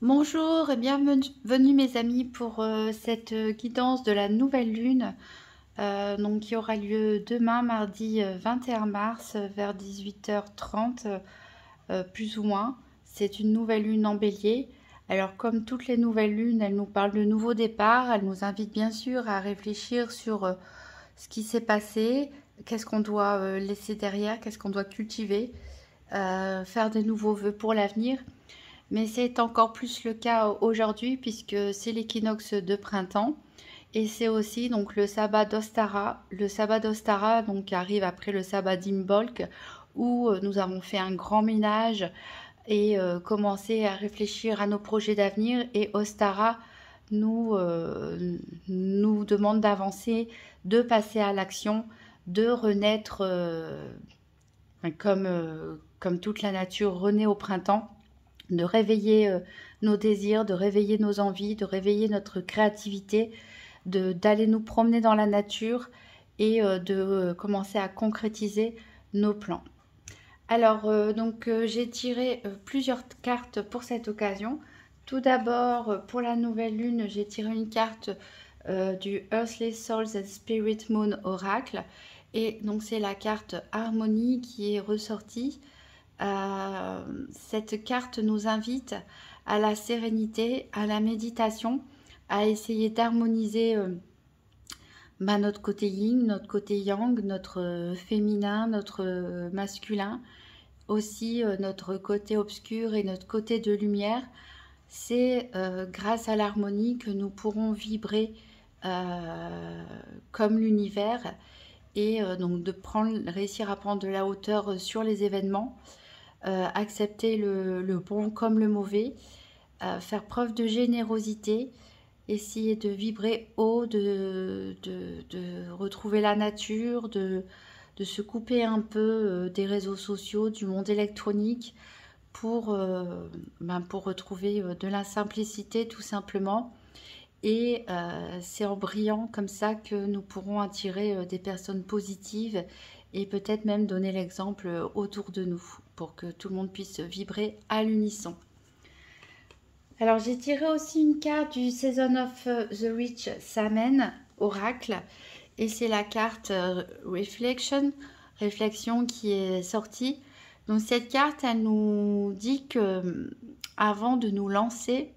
Bonjour et bienvenue mes amis pour cette guidance de la nouvelle lune donc qui aura lieu demain mardi 21 mars vers 18h30 plus ou moins. C'est une nouvelle lune en bélier. Alors comme toutes les nouvelles lunes, elle nous parle de nouveaux départs, elle nous invite bien sûr à réfléchir sur ce qui s'est passé, qu'est-ce qu'on doit laisser derrière, qu'est-ce qu'on doit cultiver, faire des nouveaux vœux pour l'avenir. Mais c'est encore plus le cas aujourd'hui puisque c'est l'équinoxe de printemps et c'est aussi donc le sabbat d'Ostara. Le sabbat d'Ostara donc arrive après le sabbat d'Imbolc où nous avons fait un grand ménage et commencé à réfléchir à nos projets d'avenir, et Ostara nous demande d'avancer, de passer à l'action, de renaître comme toute la nature renaît au printemps, de réveiller nos désirs, de réveiller nos envies, de réveiller notre créativité, d'aller nous promener dans la nature et de commencer à concrétiser nos plans. Alors, j'ai tiré plusieurs cartes pour cette occasion. Tout d'abord, pour la nouvelle lune, j'ai tiré une carte du Earthly Souls and Spirit Moon Oracle. Et donc, c'est la carte Harmonie qui est ressortie. Cette carte nous invite à la sérénité, à la méditation, à essayer d'harmoniser notre côté yin, notre côté yang, notre féminin, notre masculin, aussi notre côté obscur et notre côté de lumière. C'est grâce à l'harmonie que nous pourrons vibrer comme l'univers et donc réussir à prendre de la hauteur sur les événements. Accepter le bon comme le mauvais, faire preuve de générosité, essayer de vibrer haut, de retrouver la nature, de se couper un peu des réseaux sociaux, du monde électronique, pour retrouver de la simplicité tout simplement. Et c'est en brillant comme ça que nous pourrons attirer des personnes positives et peut-être même donner l'exemple autour de nous pour que tout le monde puisse vibrer à l'unisson. Alors j'ai tiré aussi une carte du Season of the Rich Samen Oracle et c'est la carte Réflexion qui est sortie. Donc cette carte, elle nous dit que avant de nous lancer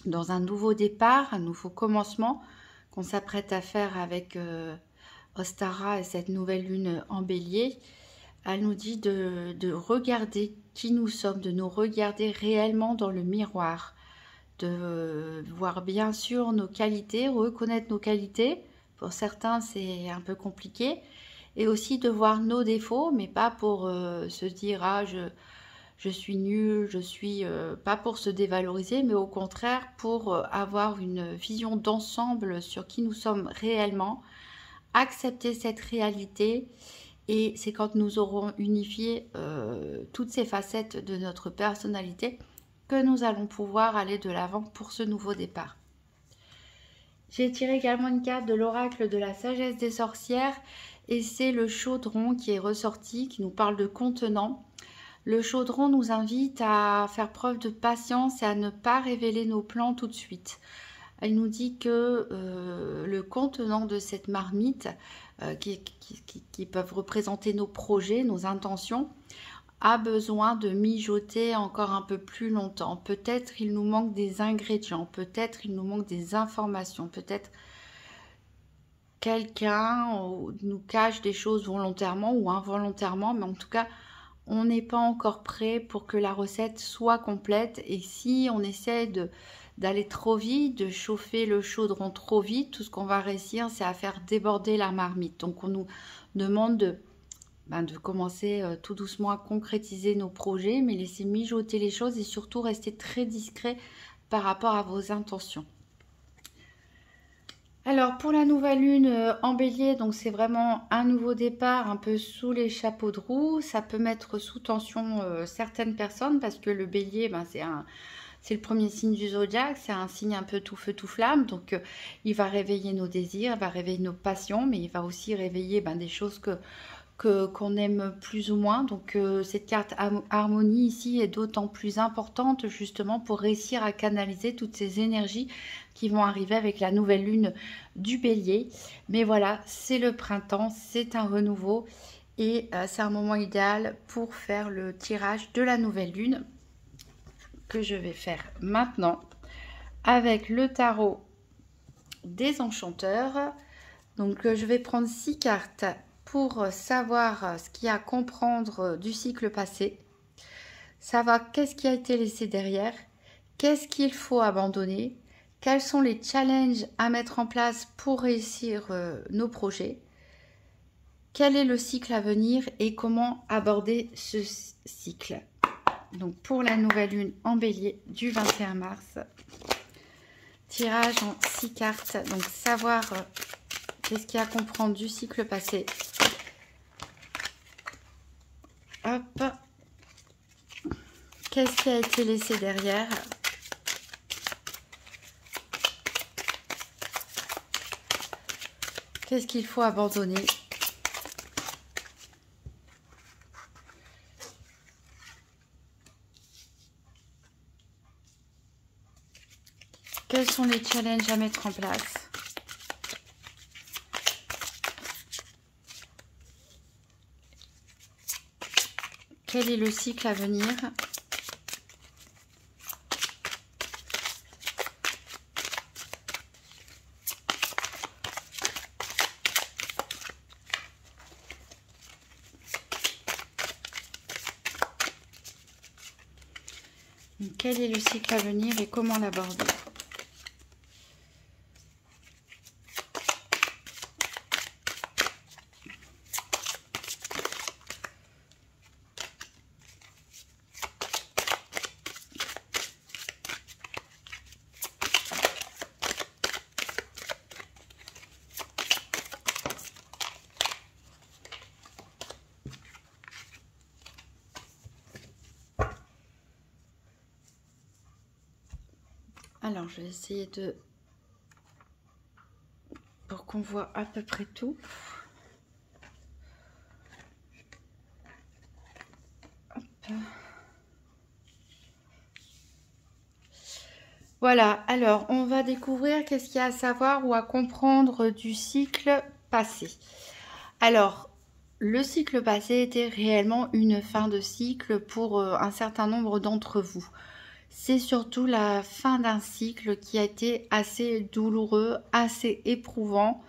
dans un nouveau départ, un nouveau commencement qu'on s'apprête à faire avec Ostara et cette nouvelle lune en bélier, elle nous dit de regarder qui nous sommes, de nous regarder réellement dans le miroir, de voir bien sûr nos qualités, reconnaître nos qualités. Pour certains, c'est un peu compliqué. Et aussi de voir nos défauts, mais pas pour se dire « Ah, je suis nulle, je suis... pas pour se dévaloriser, mais au contraire pour avoir une vision d'ensemble sur qui nous sommes réellement, accepter cette réalité. Et c'est quand nous aurons unifié toutes ces facettes de notre personnalité que nous allons pouvoir aller de l'avant pour ce nouveau départ. J'ai tiré également une carte de l'oracle de la sagesse des sorcières et c'est le chaudron qui est ressorti, qui nous parle de contenant. Le chaudron nous invite à faire preuve de patience et à ne pas révéler nos plans tout de suite. Elle nous dit que le contenant de cette marmite, qui peuvent représenter nos projets, nos intentions, a besoin de mijoter encore un peu plus longtemps. Peut-être il nous manque des ingrédients, peut-être il nous manque des informations, peut-être quelqu'un nous cache des choses volontairement ou involontairement, mais en tout cas, on n'est pas encore prêt pour que la recette soit complète. Et si on essaie d'aller trop vite, de chauffer le chaudron trop vite, tout ce qu'on va réussir, c'est à faire déborder la marmite. Donc on nous demande de commencer tout doucement à concrétiser nos projets, mais laisser mijoter les choses et surtout rester très discret par rapport à vos intentions. Alors pour la nouvelle lune en bélier, donc c'est vraiment un nouveau départ un peu sous les chapeaux de roue. Ça peut mettre sous tension certaines personnes parce que le bélier, c'est le premier signe du zodiaque, c'est un signe un peu tout feu tout flamme. Donc il va réveiller nos désirs, il va réveiller nos passions, mais il va aussi réveiller des choses qu'on aime plus ou moins. Donc cette carte harmonie ici est d'autant plus importante justement pour réussir à canaliser toutes ces énergies qui vont arriver avec la nouvelle lune du Bélier. Mais voilà, c'est le printemps, c'est un renouveau et c'est un moment idéal pour faire le tirage de la nouvelle lune que je vais faire maintenant avec le tarot des enchanteurs. Donc je vais prendre 6 cartes pour savoir ce qu'il y a à comprendre du cycle passé, savoir qu'est-ce qui a été laissé derrière, qu'est-ce qu'il faut abandonner, quels sont les challenges à mettre en place pour réussir nos projets, quel est le cycle à venir et comment aborder ce cycle. Donc pour la nouvelle lune en Bélier du 21 mars, tirage en 6 cartes, donc savoir qu'est-ce qu'il y a à comprendre du cycle passé. Hop. Qu'est-ce qui a été laissé derrière? Qu'est-ce qu'il faut abandonner? Quels sont les challenges à mettre en place? Quel est le cycle à venir? Quel est le cycle à venir et comment l'aborder? Alors, je vais essayer de... pour qu'on voit à peu près tout. Hop. Voilà, alors, on va découvrir qu'est-ce qu'il y a à savoir ou à comprendre du cycle passé. Alors, le cycle passé était réellement une fin de cycle pour un certain nombre d'entre vous. C'est surtout la fin d'un cycle qui a été assez douloureux, assez éprouvant,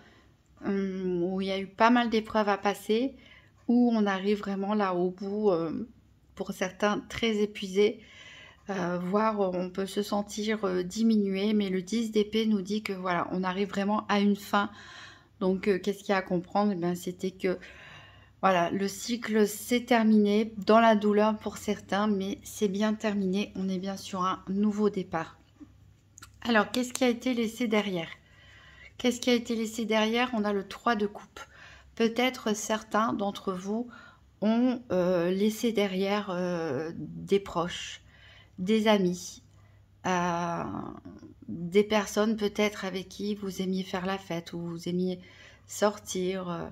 où il y a eu pas mal d'épreuves à passer, où on arrive vraiment là au bout, pour certains très épuisés, voire on peut se sentir diminué, mais le 10 d'épée nous dit que voilà, on arrive vraiment à une fin. Donc qu'est-ce qu'il y a à comprendre? Eh bien, c'était que voilà, le cycle s'est terminé dans la douleur pour certains, mais c'est bien terminé. On est bien sur un nouveau départ. Alors, qu'est-ce qui a été laissé derrière? Qu'est-ce qui a été laissé derrière? On a le 3 de coupe. Peut-être certains d'entre vous ont laissé derrière des proches, des amis, des personnes peut-être avec qui vous aimiez faire la fête ou vous aimiez sortir.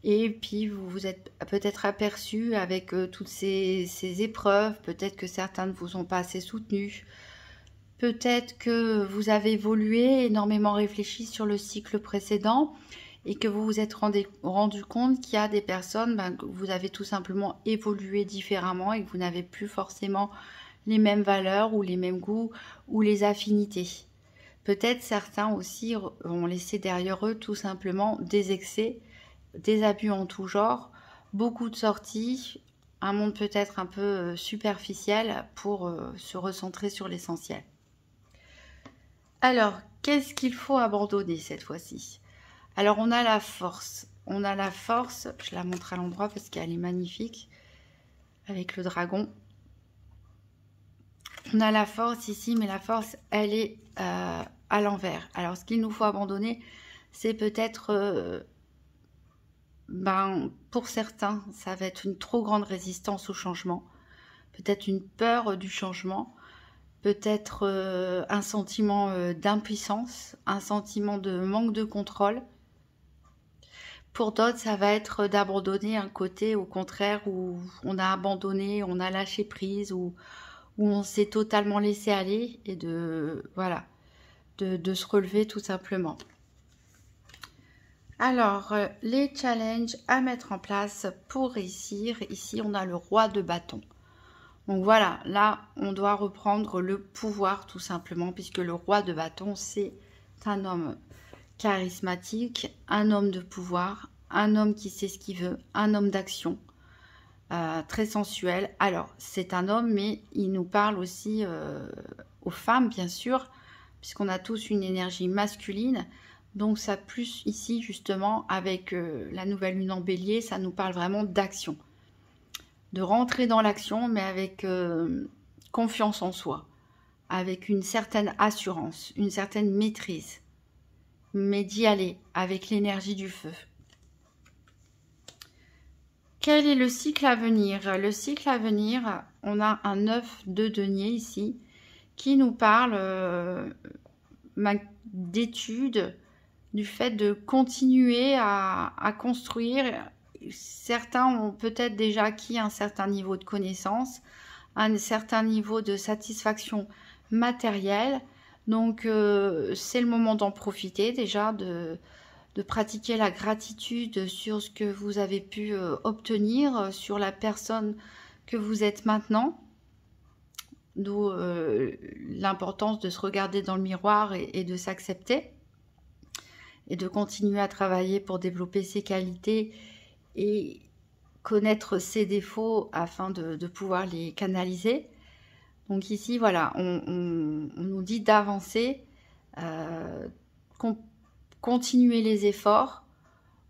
Et puis, vous vous êtes peut-être aperçu avec toutes ces épreuves. Peut-être que certains ne vous ont pas assez soutenu. Peut-être que vous avez évolué, énormément réfléchi sur le cycle précédent et que vous vous êtes rendu compte qu'il y a des personnes, que vous avez tout simplement évolué différemment et que vous n'avez plus forcément les mêmes valeurs ou les mêmes goûts ou les affinités. Peut-être certains aussi ont laissé derrière eux tout simplement des excès, des abus en tout genre, beaucoup de sorties, un monde peut-être un peu superficiel pour se recentrer sur l'essentiel. Alors, qu'est-ce qu'il faut abandonner cette fois-ci? Alors, on a la force. On a la force, je la montre à l'endroit parce qu'elle est magnifique, avec le dragon. On a la force ici, mais la force, elle est à l'envers. Alors, ce qu'il nous faut abandonner, c'est peut-être... pour certains, ça va être une trop grande résistance au changement, peut-être une peur du changement, peut-être un sentiment d'impuissance, un sentiment de manque de contrôle. Pour d'autres, ça va être d'abandonner un côté, au contraire, où on a abandonné, on a lâché prise, où on s'est totalement laissé aller et voilà, de se relever tout simplement. Alors, les challenges à mettre en place pour réussir. Ici, on a le roi de bâton. Donc voilà, là, on doit reprendre le pouvoir tout simplement, puisque le roi de bâton, c'est un homme charismatique, un homme de pouvoir, un homme qui sait ce qu'il veut, un homme d'action, très sensuel. Alors, c'est un homme, mais il nous parle aussi aux femmes, bien sûr, puisqu'on a tous une énergie masculine. Donc ça plus ici justement avec la nouvelle lune en bélier, ça nous parle vraiment d'action. De rentrer dans l'action mais avec confiance en soi, avec une certaine assurance, une certaine maîtrise. Mais d'y aller avec l'énergie du feu. Quel est le cycle à venir? Le cycle à venir, on a un 9 de denier ici qui nous parle d'études, du fait de continuer à construire. Certains ont peut-être déjà acquis un certain niveau de connaissance, un certain niveau de satisfaction matérielle. Donc, c'est le moment d'en profiter déjà, de pratiquer la gratitude sur ce que vous avez pu obtenir, sur la personne que vous êtes maintenant. D'où l'importance de se regarder dans le miroir et de s'accepter. Et de continuer à travailler pour développer ses qualités et connaître ses défauts afin de pouvoir les canaliser. Donc ici, voilà, on nous dit d'avancer, continuer les efforts.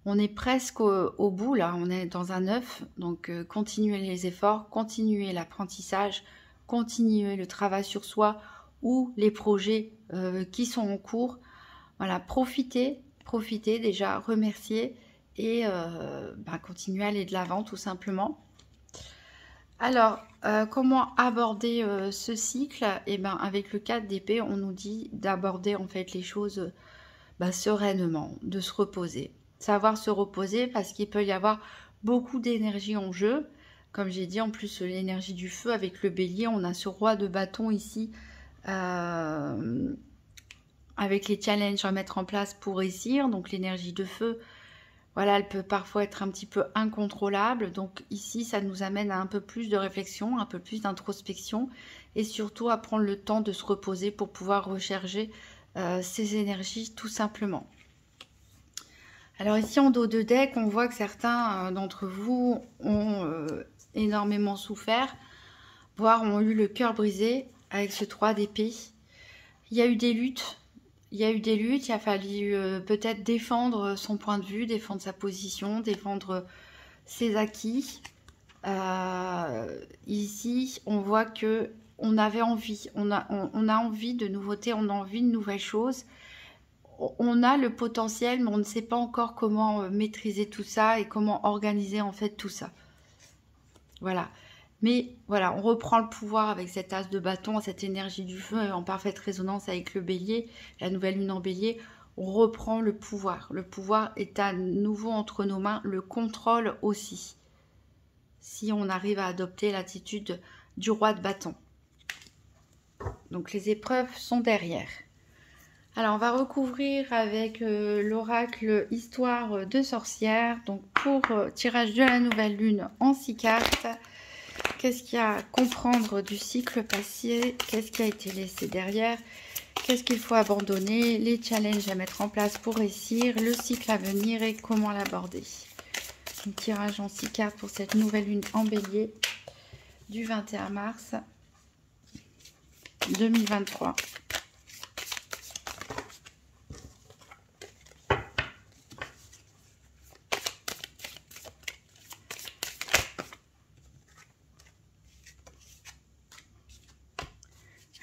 On est presque au bout, là, on est dans un 9, donc continuer les efforts, continuer l'apprentissage, continuer le travail sur soi ou les projets qui sont en cours. Voilà, profitez déjà, remercier et continuer à aller de l'avant tout simplement. Alors, comment aborder ce cycle? Eh bien, avec le 4 d'épée, on nous dit d'aborder en fait les choses sereinement, de se reposer. Savoir se reposer parce qu'il peut y avoir beaucoup d'énergie en jeu. Comme j'ai dit, en plus l'énergie du feu avec le bélier, on a ce roi de bâton ici avec les challenges à mettre en place pour réussir. Donc l'énergie de feu, voilà, elle peut parfois être un petit peu incontrôlable. Donc ici, ça nous amène à un peu plus de réflexion, un peu plus d'introspection et surtout à prendre le temps de se reposer pour pouvoir recharger ces énergies tout simplement. Alors ici en dos de deck, on voit que certains d'entre vous ont énormément souffert, voire ont eu le cœur brisé avec ce 3 d'épée. Il y a eu des luttes, il a fallu peut-être défendre son point de vue, défendre sa position, défendre ses acquis. Ici, on voit que on avait envie, on a envie de nouveautés, on a envie de nouvelles choses. On a le potentiel, mais on ne sait pas encore comment maîtriser tout ça et comment organiser en fait tout ça. Voilà. Mais voilà, on reprend le pouvoir avec cet as de bâton, cette énergie du feu en parfaite résonance avec le bélier, la nouvelle lune en bélier. On reprend le pouvoir. Le pouvoir est à nouveau entre nos mains, le contrôle aussi. Si on arrive à adopter l'attitude du roi de bâton. Donc les épreuves sont derrière. Alors, on va recouvrir avec l'oracle Histoire de sorcière. Donc, pour tirage de la nouvelle lune en 6 cartes, qu'est-ce qu'il y a à comprendre du cycle passé? Qu'est-ce qui a été laissé derrière? Qu'est-ce qu'il faut abandonner? Les challenges à mettre en place pour réussir? Le cycle à venir et comment l'aborder? Un tirage en 6 cartes pour cette nouvelle lune en bélier du 21 mars 2023.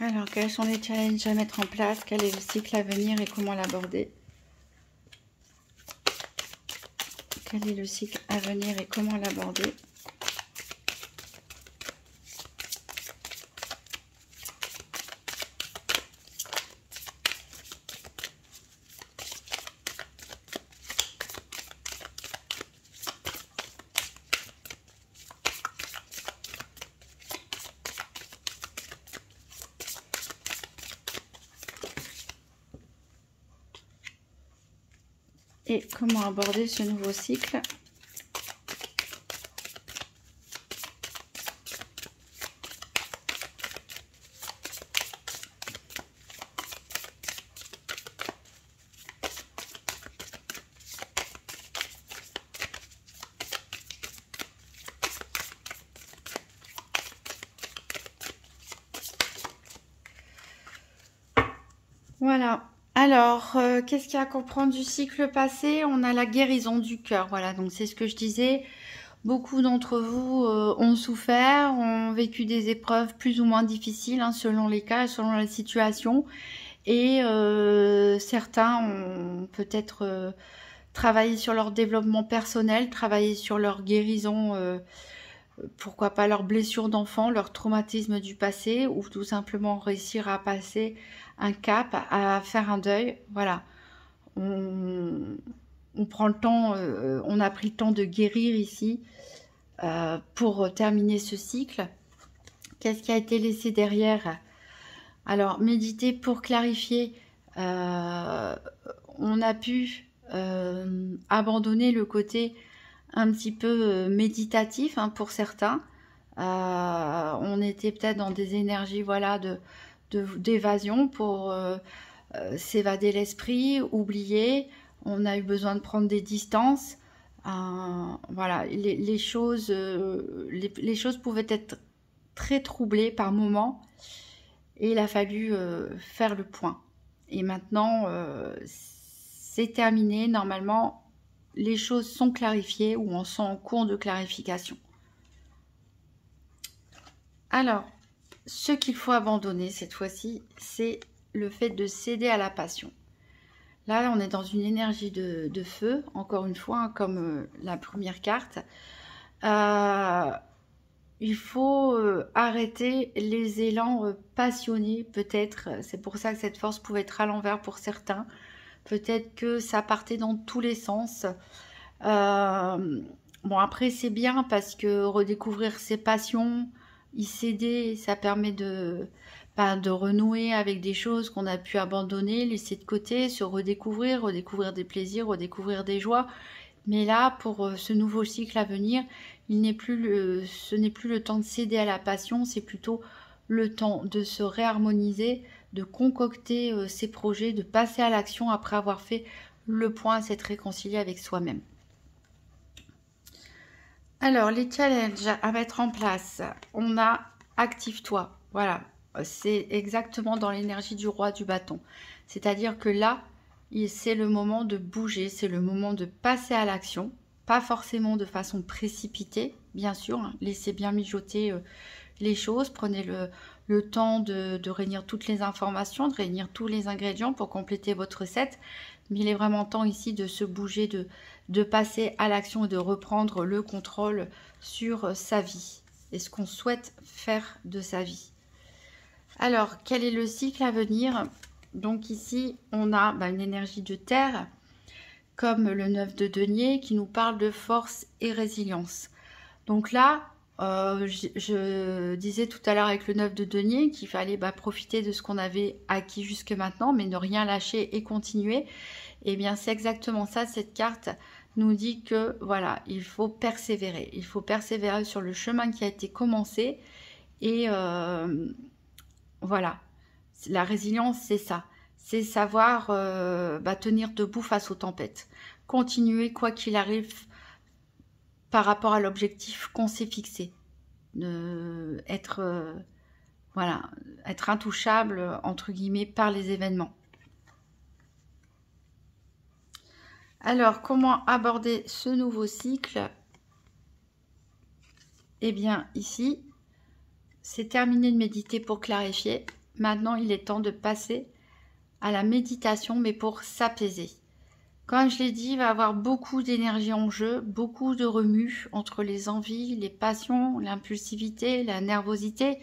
Alors, quels sont les challenges à mettre en place? Quel est le cycle à venir et comment l'aborder? Quel est le cycle à venir et comment l'aborder? et comment aborder ce nouveau cycle. Voilà. Alors, qu'est-ce qu'il y a à comprendre du cycle passé? On a la guérison du cœur. Voilà, donc c'est ce que je disais. Beaucoup d'entre vous ont souffert, ont vécu des épreuves plus ou moins difficiles, hein, selon les cas, selon la situation. Et certains ont peut-être travaillé sur leur développement personnel, travaillé sur leur guérison, pourquoi pas leurs blessures d'enfant, leur traumatisme du passé, ou tout simplement réussir à passer un cap, à faire un deuil. Voilà, on prend le temps, on a pris le temps de guérir ici pour terminer ce cycle. Qu'est-ce qui a été laissé derrière? Alors, méditer pour clarifier. On a pu abandonner le côté un petit peu méditatif, hein, pour certains. On était peut-être dans des énergies, voilà, d'évasion pour s'évader l'esprit, oublier. On a eu besoin de prendre des distances. Voilà, les choses pouvaient être très troublées par moments. Et il a fallu faire le point. Et maintenant, c'est terminé. Normalement, les choses sont clarifiées ou en sont en cours de clarification. Alors, ce qu'il faut abandonner cette fois-ci, c'est le fait de céder à la passion. Là, on est dans une énergie de feu, encore une fois, hein, comme la première carte. Il faut arrêter les élans passionnés, peut-être. C'est pour ça que cette force pouvait être à l'envers pour certains. Peut-être que ça partait dans tous les sens. Bon, après, c'est bien parce que redécouvrir ses passions, y céder, ça permet de renouer avec des choses qu'on a pu abandonner, laisser de côté, se redécouvrir des plaisirs, redécouvrir des joies. Mais là, pour ce nouveau cycle à venir, ce n'est plus le temps de céder à la passion, c'est plutôt le temps de se réharmoniser, de concocter ses projets, de passer à l'action après avoir fait le point, s'être réconcilié avec soi-même. Alors, les challenges à mettre en place, on a active-toi. Voilà, c'est exactement dans l'énergie du roi du bâton. C'est-à-dire que là, c'est le moment de bouger, c'est le moment de passer à l'action. Pas forcément de façon précipitée, bien sûr. Hein. Laissez bien mijoter les choses. Prenez le temps de réunir toutes les informations, de réunir tous les ingrédients pour compléter votre recette. Mais il est vraiment temps ici de se bouger, de passer à l'action et de reprendre le contrôle sur sa vie et ce qu'on souhaite faire de sa vie. Alors, quel est le cycle à venir? Donc ici, on a une énergie de terre, comme le 9 de denier, qui nous parle de force et résilience. Donc là, je disais tout à l'heure avec le 9 de denier qu'il fallait profiter de ce qu'on avait acquis jusque maintenant, mais ne rien lâcher et continuer. Et bien, c'est exactement ça. Cette carte nous dit que voilà, il faut persévérer. Il faut persévérer sur le chemin qui a été commencé. Et voilà, la résilience, c'est ça. C'est savoir tenir debout face aux tempêtes. Continuer quoi qu'il arrive par rapport à l'objectif qu'on s'est fixé. Être intouchable, entre guillemets, par les événements. Alors, comment aborder ce nouveau cycle? Eh bien, ici, c'est terminé de méditer pour clarifier. Maintenant, il est temps de passer à la méditation, mais pour s'apaiser. Comme je l'ai dit, il va y avoir beaucoup d'énergie en jeu, beaucoup de remue entre les envies, les passions, l'impulsivité, la nervosité.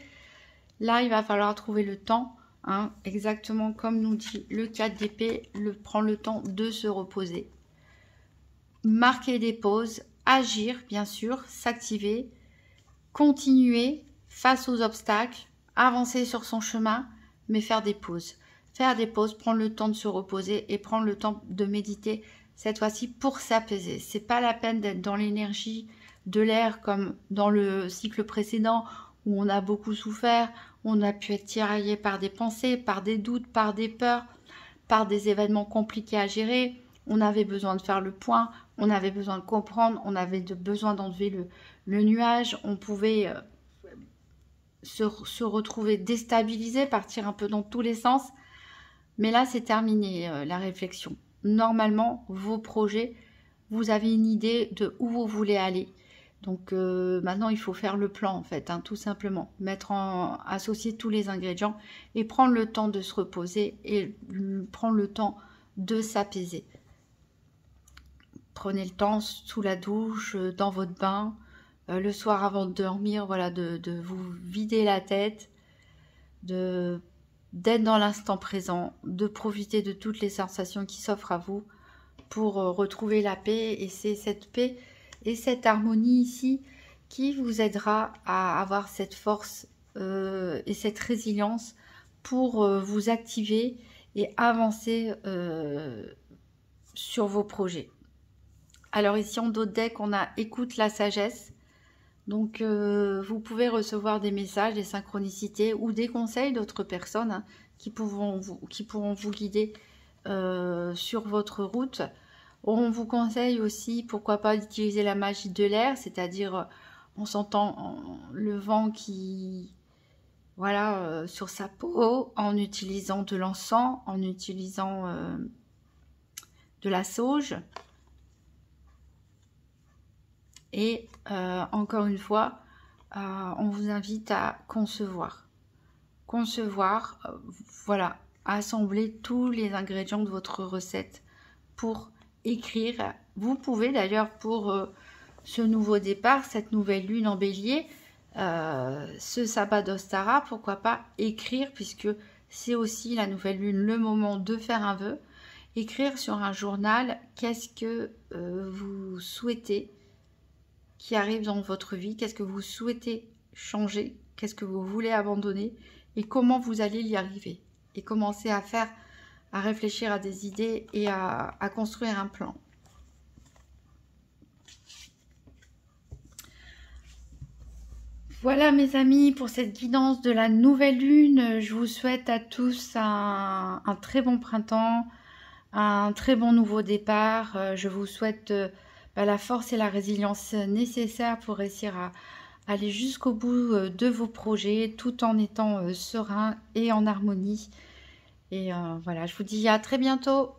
Là, il va falloir trouver le temps, hein, exactement comme nous dit le 4 d'épée, prendre le temps de se reposer. Marquer des pauses, agir, bien sûr, s'activer, continuer face aux obstacles, avancer sur son chemin, mais faire des pauses. Faire des pauses, prendre le temps de se reposer et prendre le temps de méditer, cette fois-ci pour s'apaiser. C'est pas la peine d'être dans l'énergie de l'air comme dans le cycle précédent où on a beaucoup souffert, on a pu être tiraillé par des pensées, par des doutes, par des peurs, par des événements compliqués à gérer. On avait besoin de faire le point, on avait besoin de comprendre, on avait besoin d'enlever le nuage, on pouvait se retrouver déstabilisé, partir un peu dans tous les sens. Mais là, c'est terminé la réflexion. Normalement, vos projets, vous avez une idée de où vous voulez aller. Donc maintenant, il faut faire le plan en fait, hein, tout simplement. Associer tous les ingrédients et prendre le temps de se reposer et prendre le temps de s'apaiser. Prenez le temps sous la douche, dans votre bain, le soir avant de dormir, voilà, de vous vider la tête, d'être dans l'instant présent, de profiter de toutes les sensations qui s'offrent à vous pour retrouver la paix. Et c'est cette paix et cette harmonie ici qui vous aidera à avoir cette force et cette résilience pour vous activer et avancer sur vos projets. Alors ici en dos de deck, on a écoute la sagesse. Donc vous pouvez recevoir des messages, des synchronicités ou des conseils d'autres personnes hein, qui pourront vous guider sur votre route. On vous conseille aussi, pourquoi pas, d'utiliser la magie de l'air, c'est-à-dire on sentant le vent qui, voilà, sur sa peau, en utilisant de l'encens, en utilisant de la sauge. Et encore une fois, on vous invite à concevoir. Voilà, assembler tous les ingrédients de votre recette pour écrire. Vous pouvez d'ailleurs pour ce nouveau départ, cette nouvelle lune en bélier, ce sabbat d'Ostara, pourquoi pas écrire, puisque c'est aussi la nouvelle lune, le moment de faire un vœu. Écrire sur un journal, qu'est-ce que vous souhaitez qui arrive dans votre vie, qu'est-ce que vous souhaitez changer, qu'est-ce que vous voulez abandonner et comment vous allez y arriver. Et commencer à réfléchir à des idées et à construire un plan. Voilà mes amis pour cette guidance de la nouvelle lune. Je vous souhaite à tous un très bon printemps, un très bon nouveau départ. Je vous souhaite la force et la résilience nécessaires pour réussir à aller jusqu'au bout de vos projets tout en étant serein et en harmonie. Et voilà, je vous dis à très bientôt.